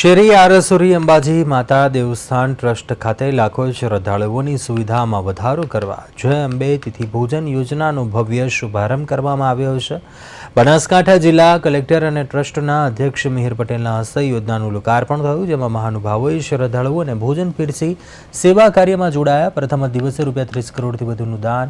શેરી આરસુરી અંબાજી માતા દેવસ્થાન ટ્રસ્ટ ખાતે લાખો શ્રદ્ધાળુઓની સુવિધામાં વધારો કરવા જય અંબે તિથિ ભોજન યોજનાનો ભવ્ય શુભારંભ કરવામાં આવ્યો છે। બનાસકાંઠા જિલ્લા કલેક્ટર અને ટ્રસ્ટના અધ્યક્ષ મિહિર પટેલના હસ્તે યોજનાનું લોકાર્પણ થયું, જેમાં મહાનુભાવોએ શ્રદ્ધાળુઓને ભોજન પીરસી સેવા કાર્યમાં જોડાયા। પ્રથમ દિવસે ₹30 કરોડથી વધુનું દાન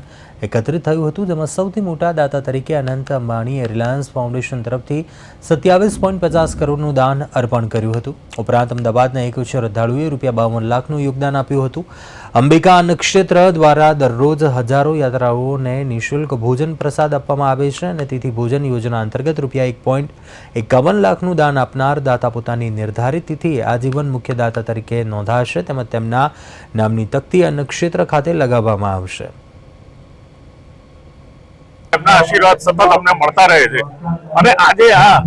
એકત્રિત થયું હતું, જેમાં સૌથી મોટા દાતા તરીકે અનંત અંબાણીએ રિલાયન્સ ફાઉન્ડેશન તરફથી 27.50 કરોડનું દાન અર્પણ કર્યું હતું। ઉપરાંત અમદાવાદના એક શ્રદ્ધાળુએ ₹52 લાખનું યોગદાન આપ્યું હતું। અંબિકા નક્ષત્ર દ્વારા દરરોજ હજારો યાત્રાળુઓને નિઃશુલ્ક ભોજન પ્રસાદ આપવામાં આવે છે અને તિથિ ભોજન યોજના અંતર્ગત ₹1.51 લાખનું દાન આપનાર દાતા પોતાની નિર્ધારિત તિથિએ આજીવન મુખ્ય દાતા તરીકે નોંધાશે, તેમજ તેમના નામની તકતી આ નક્ષત્ર ખાતે લગાવવામાં આવશે। એમના આશીર્વાદ સતત અમને મળતા રહે છે અને આજે આ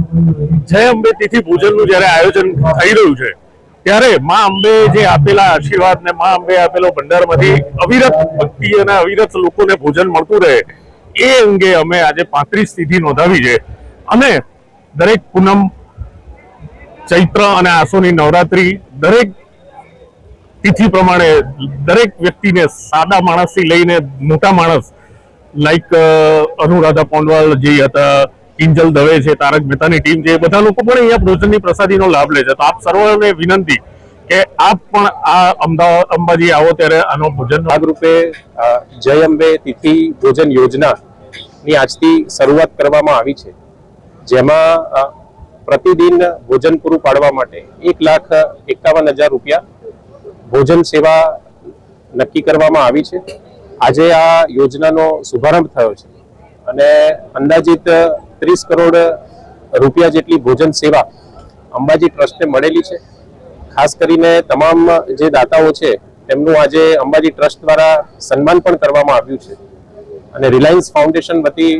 જય અંબે તિથિ ભોજનનું જ્યારે આયોજન થઈ રહ્યું છે ત્યારે માં અંબે જે આપેલા આશીર્વાદ ને માં અંબે આપેલો ભંડારમાંથી અવિરત ભક્તિ અને અવિરત લોકોને ભોજન મળતું રહે એ અંગે અમે આજે 35 તિથિ નોંધાવી છે અને દરેક પૂનમ, ચૈત્ર અને આસોની નવરાત્રી દરેક તિથિ પ્રમાણે દરેક વ્યક્તિને સાદા માણસથી લઈને મોટા માણસ લાઈક અનુરાધા પોંડવાલ જે હતા, કિંજલ દવે છે, તારક મહેતાની ટીમ છે, બધા લોકો પણ અહીંયા ભોજનની પ્રસાદીનો લાભ લે છે। તો આપ સર્વને વિનંતી કે આપ પણ આ અમદાવાદ અંબાજી આવો ત્યારે આનો ભોજન ભાગરૂપે જય અંબે તિથિ ભોજન યોજનાની આજથી શરૂઆત કરવામાં આવી છે, જેમાં પ્રતિદિન ભોજન પૂરું પાડવા માટે ₹1,51,000 ભોજન સેવા નક્કી કરવામાં આવી છે। આજે આ યોજનાનો શુભારંભ થયો છે અને અંદાજિત ₹30 કરોડ જેટલી ભોજન સેવા અંબાજી ટ્રસ્ટને મળેલી છે। ખાસ કરીને તમામ જે દાતાઓ છે તેમનું આજે અંબાજી ટ્રસ્ટ દ્વારા સન્માન પણ કરવામાં આવ્યું છે અને રિલાયન્સ ફાઉન્ડેશન વતી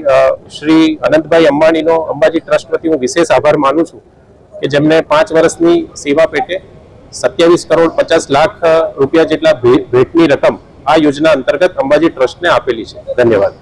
શ્રી અનંતભાઈ અંબાણીનો અંબાજી ટ્રસ્ટ વતી હું વિશેષ આભાર માનું છું કે જેમને 5 વર્ષની સેવા પેટે ₹27.50 કરોડ જેટલા ભેટની રકમ આ યોજના અંતર્ગત અંબાજી ટ્રસ્ટને આપેલી છે। ધન્યવાદ।